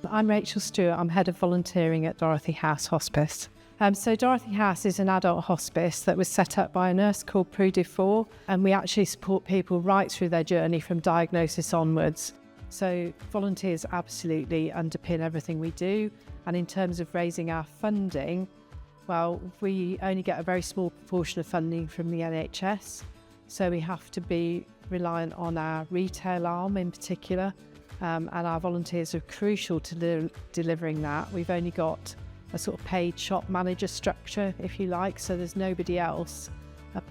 I'm Rachel Stewart. I'm Head of Volunteering at Dorothy House Hospice. So Dorothy House is an adult hospice that was set up by a nurse called Prue Dufour, and we actually support people right through their journey from diagnosis onwards. So volunteers absolutely underpin everything we do. And in terms of raising our funding, well, we only get a very small proportion of funding from the NHS. So we have to be reliant on our retail arm in particular. And our volunteers are crucial to delivering that. We've only got a sort of paid shop manager structure, if you like, so there's nobody else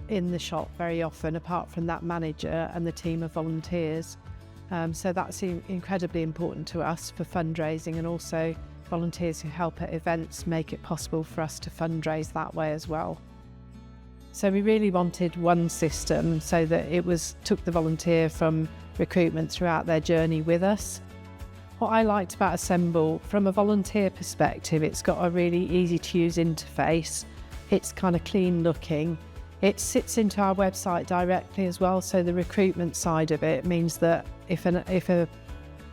in the shop very often apart from that manager and the team of volunteers. So that's incredibly important to us for fundraising, and also volunteers who help at events make it possible for us to fundraise that way as well. So we really wanted one system so that took the volunteer from recruitment throughout their journey with us. What I liked about Assemble, from a volunteer perspective, it's got a really easy to use interface. It's kind of clean looking. It sits into our website directly as well, so the recruitment side of it means that if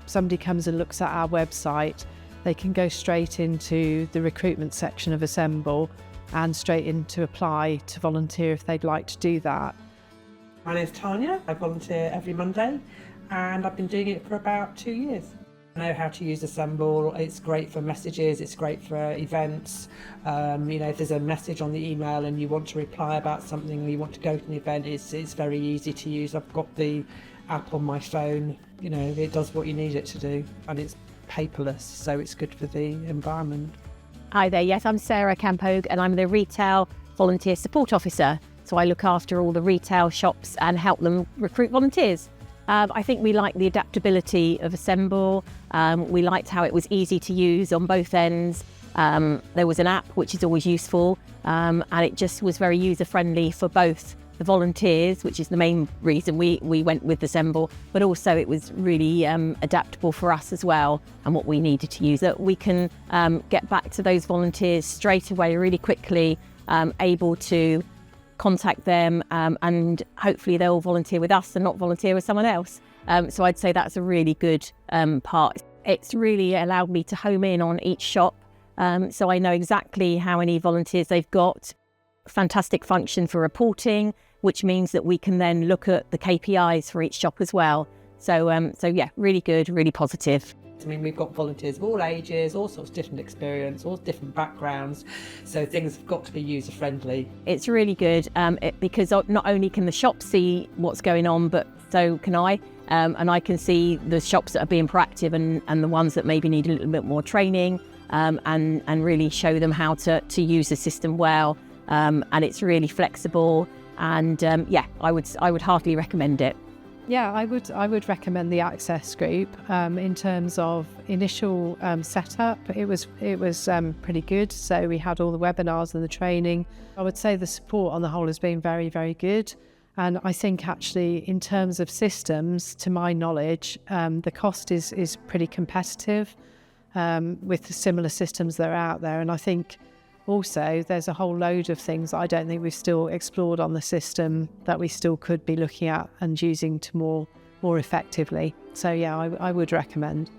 somebody comes and looks at our website, they can go straight into the recruitment section of Assemble and straight into apply to volunteer if they'd like to do that. My name's Tanya. I volunteer every Monday and I've been doing it for about 2 years. I know how to use Assemble. It's great for messages, it's great for events. If there's a message on the email and you want to reply about something or you want to go to an event, it's very easy to use. I've got the app on my phone. It does what you need it to do, and it's paperless, so it's good for the environment. Hi there, yes, I'm Sarah Campogue and I'm the Retail Volunteer Support Officer. So I look after all the retail shops and help them recruit volunteers. I think we liked the adaptability of Assemble. We liked how it was easy to use on both ends. There was an app, which is always useful, and it just was very user-friendly for both the volunteers, which is the main reason we went with Assemble, but also it was really adaptable for us as well and what we needed to use. That we can get back to those volunteers straight away, really quickly, able to contact them, and hopefully they'll volunteer with us and not volunteer with someone else. So I'd say that's a really good part. It's really allowed me to home in on each shop, so I know exactly how many volunteers they've got. Fantastic function for reporting, which means that we can then look at the KPIs for each shop as well. So yeah, really good, really positive. We've got volunteers of all ages, all sorts of different experience, all different backgrounds, so things have got to be user-friendly. It's really good because not only can the shop see what's going on, but so can I, and I can see the shops that are being proactive and the ones that maybe need a little bit more training, and really show them how to use the system well, and it's really flexible, and yeah, I would heartily recommend it. Yeah, I would recommend the Access group. In terms of initial setup, it was pretty good. So we had all the webinars and the training. I would say the support on the whole has been very, very good. And I think actually in terms of systems, to my knowledge, the cost is pretty competitive with the similar systems that are out there. And I think also there's a whole load of things that I don't think we've still explored on the system that we still could be looking at and using to more effectively. So yeah, I would recommend.